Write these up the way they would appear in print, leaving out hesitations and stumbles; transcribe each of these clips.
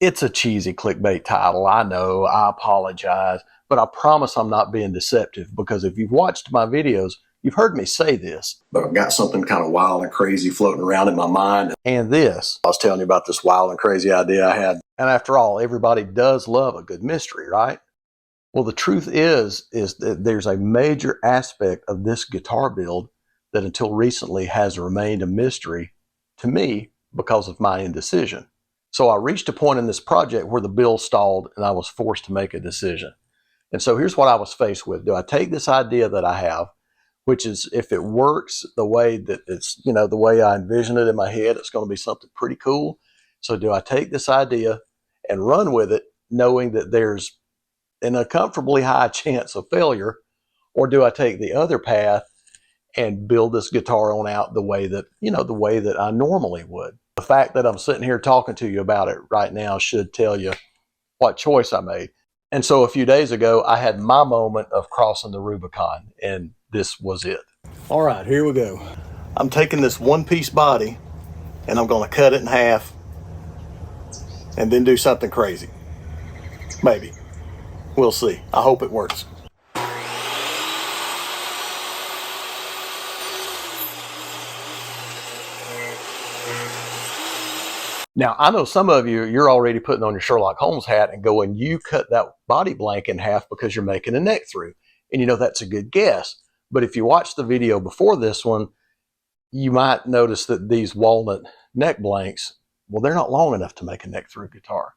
It's a cheesy clickbait title. I know, I apologize, but I promise I'm not being deceptive, because if you've watched my videos, you've heard me say this. But I've got something kind of wild and crazy floating around in my mind. And this, I was telling you about this wild and crazy idea I had. And after all, everybody does love a good mystery, right? Well, the truth is that there's a major aspect of this guitar build that until recently has remained a mystery to me because of my indecision. So I reached a point in this project where the build stalled and I was forced to make a decision. And so here's what I was faced with. Do I take this idea that I have, which is, if it works the way that it's, the way I envision it in my head, it's going to be something pretty cool. So do I take this idea and run with it, knowing that there's an uncomfortably high chance of failure, or do I take the other path and build this guitar on out the way that, the way that I normally would? The fact that I'm sitting here talking to you about it right now should tell you what choice I made. And so a few days ago, I had my moment of crossing the Rubicon, and this was it. All right, here we go. I'm taking this one-piece body, and I'm going to cut it in half and then do something crazy. Maybe. We'll see. I hope it works. Now, I know some of you, you're already putting on your Sherlock Holmes hat and going, you cut that body blank in half because you're making a neck through. And that's a good guess. But if you watch the video before this one, you might notice that these walnut neck blanks, well, they're not long enough to make a neck through guitar.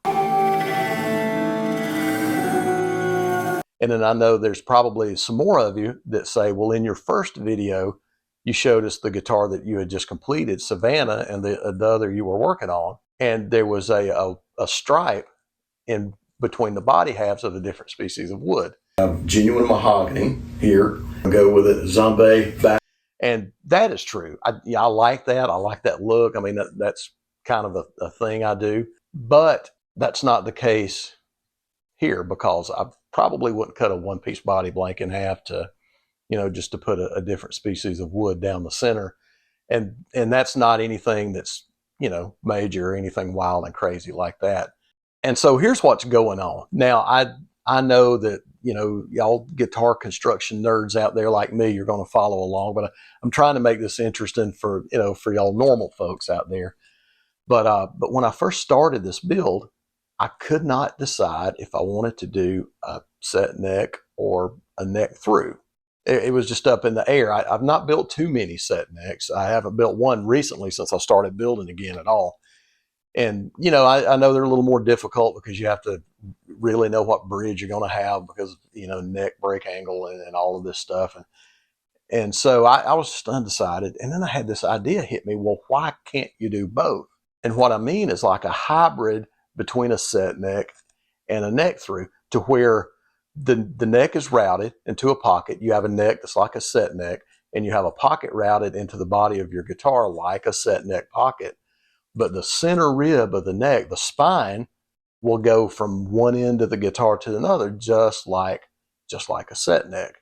And then I know there's probably some more of you that say, well, in your first video, you showed us the guitar that you had just completed, Savannah, and the other you were working on. And there was a stripe in between the body halves of the different species of wood. Genuine mahogany here. I'll go with it, Zombie back. And that is true. I like that. I like that look. I mean, that's kind of a thing I do. But that's not the case here, because I probably wouldn't cut a one-piece body blank in half to, just to put a different species of wood down the center. And that's not anything that's, major or anything wild and crazy like that. And so here's what's going on. Now, I know that, y'all guitar construction nerds out there like me, you're going to follow along, but I'm trying to make this interesting for, for y'all normal folks out there. But when I first started this build, I could not decide if I wanted to do a set neck or a neck through. It was just up in the air. I've not built too many set necks. I haven't built one recently since I started building again at all. And, I know they're a little more difficult because you have to really know what bridge you're going to have because, neck break angle and all of this stuff. And so I was just undecided. And then I had this idea hit me, well, why can't you do both? And what I mean is like a hybrid between a set neck and a neck through, to where the neck is routed into a pocket. You have a neck that's like a set neck, and you have a pocket routed into the body of your guitar like a set neck pocket. But the center rib of the neck, the spine, will go from one end of the guitar to another, just like a set neck.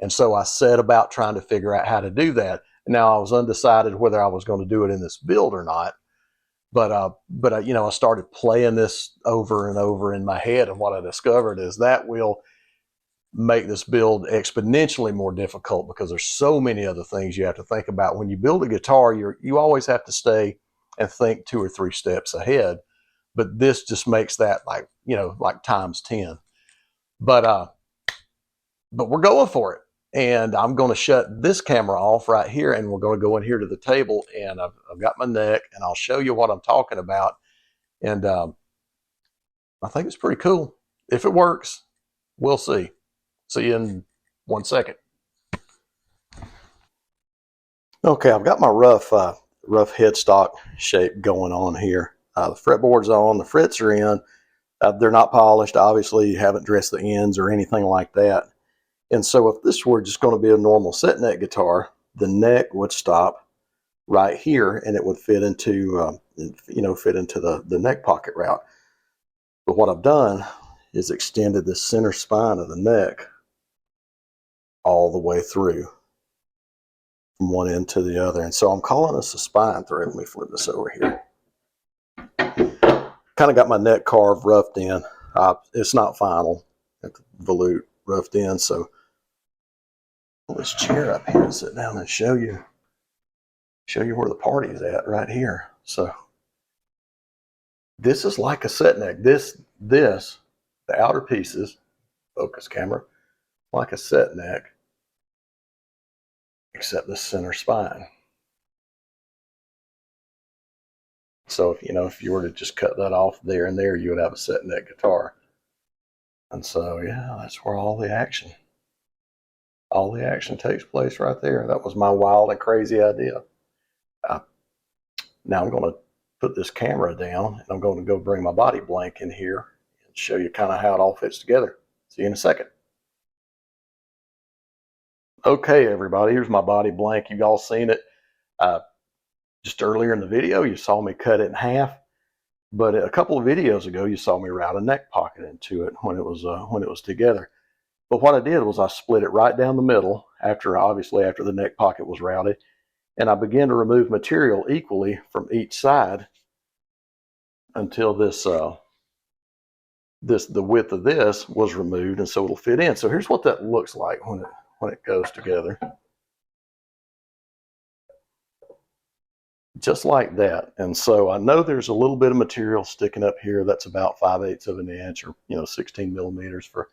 And so I set about trying to figure out how to do that. Now, I was undecided whether I was going to do it in this build or not. But I started playing this over and over in my head, and what I discovered is that will make this build exponentially more difficult, because there's so many other things you have to think about. When you build a guitar, you always have to stay and think 2 or 3 steps ahead. But this just makes that like times 10. But we're going for it. And I'm going to shut this camera off right here, and we're going to go in here to the table, and I've got my neck, and I'll show you what I'm talking about. And I think it's pretty cool. If it works, we'll see. See you in 1 second. Okay, I've got my rough headstock shape going on here. The fretboard's on, the frets are in. They're not polished. Obviously, you haven't dressed the ends or anything like that. And so if this were just going to be a normal set neck guitar, the neck would stop right here, and it would fit into, the neck pocket route. But what I've done is extended the center spine of the neck all the way through from one end to the other. And so I'm calling this a spine thread. Let me flip this over here. kind of got my neck carved roughed in. It's not final. Volute roughed in. So pull this chair up here and sit down and show you where the party's at right here. So this is like a set neck. This, the outer pieces, focus camera, like a set neck, except the center spine. So if you were to just cut that off there and there, you would have a set neck guitar. And so yeah, that's where all the action takes place right there. That was my wild and crazy idea. Now I'm going to put this camera down and I'm going to go bring my body blank in here and show you kind of how it all fits together. See you in a second. Okay, everybody, here's my body blank. You've all seen it. Just earlier in the video, you saw me cut it in half, but a couple of videos ago, you saw me route a neck pocket into it when it was together. But what I did was I split it right down the middle obviously after the neck pocket was routed, and I began to remove material equally from each side until the width of this was removed, and so it'll fit in. So here's what that looks like when it goes together. Just like that. And so I know there's a little bit of material sticking up here that's about 5/8 of an inch, or 16 millimeters for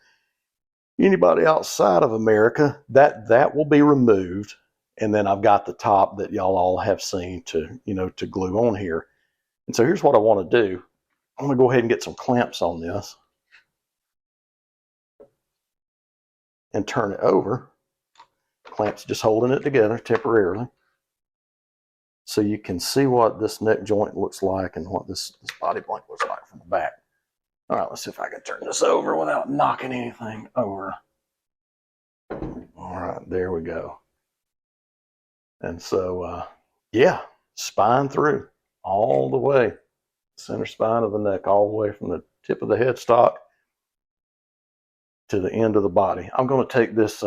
anybody outside of America. That will be removed, and then I've got the top that y'all all have seen to glue on here. And so here's what I want to do. I'm going to go ahead and get some clamps on this and turn it over. Clamps just holding it together temporarily, so you can see what this neck joint looks like and what this body blank looks like from the back. All right, let's see if I can turn this over without knocking anything over. All right, there we go. And so, yeah, spine through all the way, center spine of the neck, all the way from the tip of the headstock to the end of the body. I'm going to take this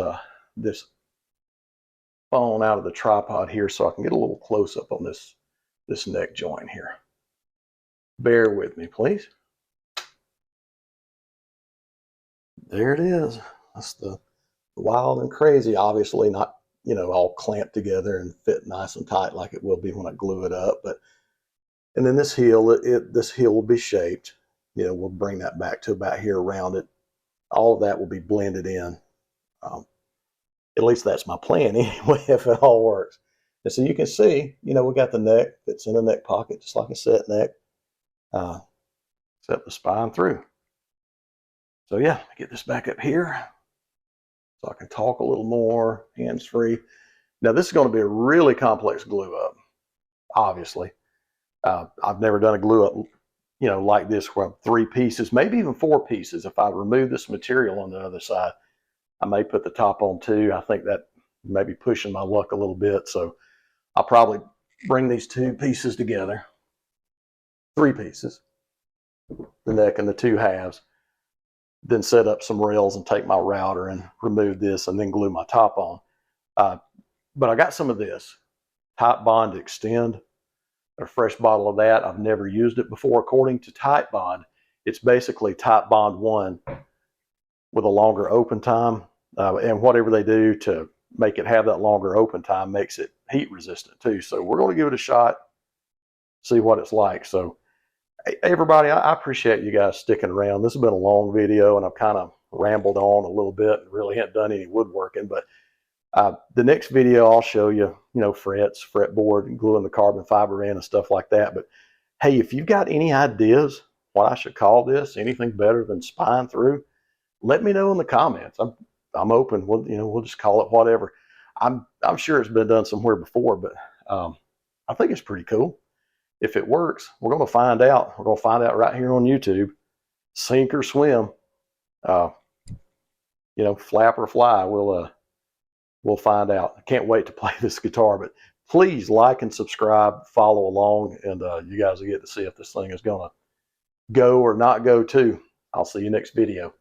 phone out of the tripod here so I can get a little close up on this neck joint here. Bear with me, please. There it is. That's the wild and crazy, obviously not all clamped together and fit nice and tight like it will be when I glue it up. And then this heel, this heel will be shaped. We'll bring that back to about here around it. All of that will be blended in. At least that's my plan anyway, if it all works. And so you can see, we got the neck that's in the neck pocket, just like a set neck, except the spine through. So yeah, get this back up here so I can talk a little more hands-free. Now this is going to be a really complex glue up, obviously. I've never done a glue up, like this, where 3 pieces, maybe even 4 pieces. If I remove this material on the other side, I may put the top on too. I think that may be pushing my luck a little bit. So I'll probably bring these 2 pieces together, 3 pieces, the neck and the 2 halves, then set up some rails and take my router and remove this and then glue my top on. But I got some of this Type Bond Extend, a fresh bottle of that. I've never used it before. According to Type Bond, it's basically Type Bond 1 with a longer open time. And whatever they do to make it have that longer open time makes it heat resistant too. So we're going to give it a shot, see what it's like. So hey, everybody, I appreciate you guys sticking around. This has been a long video and I've kind of rambled on a little bit and really haven't done any woodworking. But the next video I'll show you, frets, fretboard, and gluing the carbon fiber in and stuff like that. But hey, if you've got any ideas what I should call this, anything better than spine through, let me know in the comments. I'm open. We'll just call it whatever. I'm sure it's been done somewhere before, but I think it's pretty cool. If it works, we're going to find out. We're going to find out right here on YouTube. Sink or swim. Flap or fly. We'll find out. I can't wait to play this guitar. But please like and subscribe, follow along, and you guys will get to see if this thing is going to go or not go too. I'll see you next video.